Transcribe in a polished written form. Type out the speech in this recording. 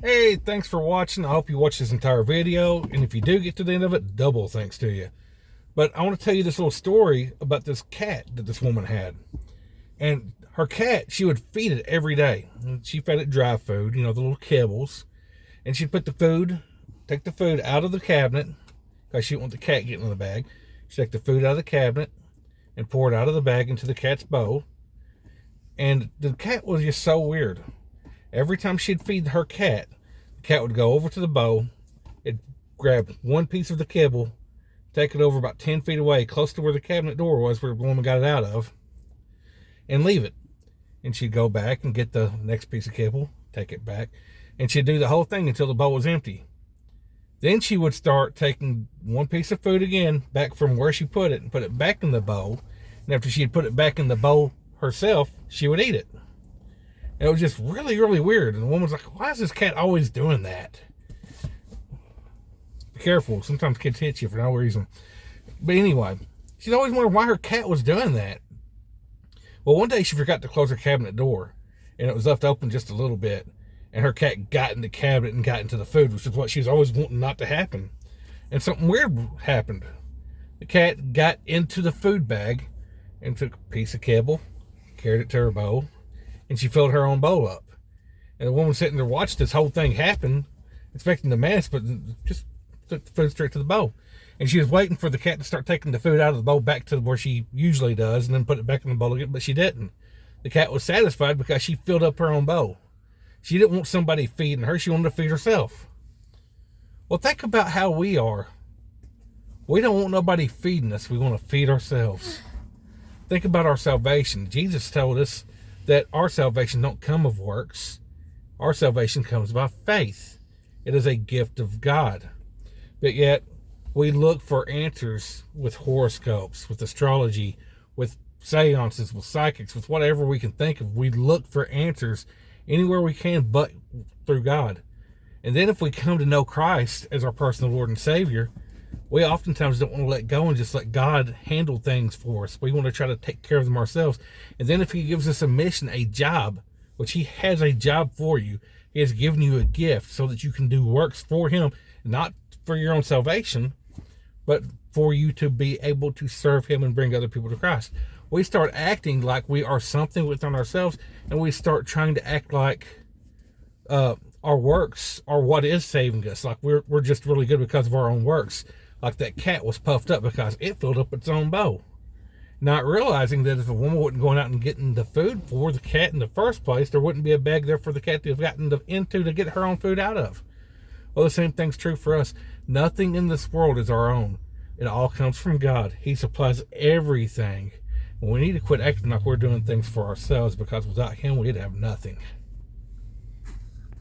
Hey, thanks for watching. I hope you watch this entire video, and if you do get to the end of it, double thanks to you. But I want to tell you this little story about this cat that this woman had. And her cat, she would feed it every day. She fed it dry food, the little kibbles. And she'd take the food out of the cabinet, because she didn't want the cat getting in the bag. She'd take the food out of the cabinet and pour it out of the bag into the cat's bowl. And the cat was just so weird. Every time she'd feed her cat, the cat would go over to the bowl, it'd grab one piece of the kibble, take it over about 10 feet away, close to where the cabinet door was, where the woman got it out of, and leave it. And she'd go back and get the next piece of kibble, take it back, and she'd do the whole thing until the bowl was empty. Then she would start taking one piece of food again back from where she put it and put it back in the bowl. And after she'd put it back in the bowl herself, she would eat it. And it was just really, really weird. And the woman's like, why is this cat always doing that? Be careful. Sometimes kids hit you for no reason. But anyway, she's always wondered why her cat was doing that. Well, one day she forgot to close her cabinet door, and it was left open just a little bit. And her cat got in the cabinet and got into the food, which is what she was always wanting not to happen. And something weird happened. The cat got into the food bag and took a piece of kibble, carried it to her bowl, and she filled her own bowl up. And the woman sitting there watched this whole thing happen, expecting the mess, but just took the food straight to the bowl. And she was waiting for the cat to start taking the food out of the bowl back to where she usually does, and then put it back in the bowl again, but she didn't. The cat was satisfied because she filled up her own bowl. She didn't want somebody feeding her, she wanted to feed herself. Well, think about how we are. We don't want nobody feeding us, we want to feed ourselves. Think about our salvation. Jesus told us that our salvation don't come of works. Our salvation comes by faith. It is a gift of God. But yet, we look for answers with horoscopes, with astrology, with seances, with psychics, with whatever we can think of. We look for answers anywhere we can but through God. And then if we come to know Christ as our personal Lord and Savior, we oftentimes don't want to let go and just let God handle things for us. We want to try to take care of them ourselves. And then if he gives us a mission, a job, which he has a job for you, he has given you a gift so that you can do works for him, not for your own salvation, but for you to be able to serve him and bring other people to Christ. We start acting like we are something within ourselves, and we start trying to act like our works are what is saving us. Like we're just really good because of our own works. Like that cat was puffed up because it filled up its own bowl. Not realizing that if a woman wasn't going out and getting the food for the cat in the first place, there wouldn't be a bag there for the cat to have gotten into to get her own food out of. Well, the same thing's true for us. Nothing in this world is our own. It all comes from God. He supplies everything. And we need to quit acting like we're doing things for ourselves, because without him, we'd have nothing.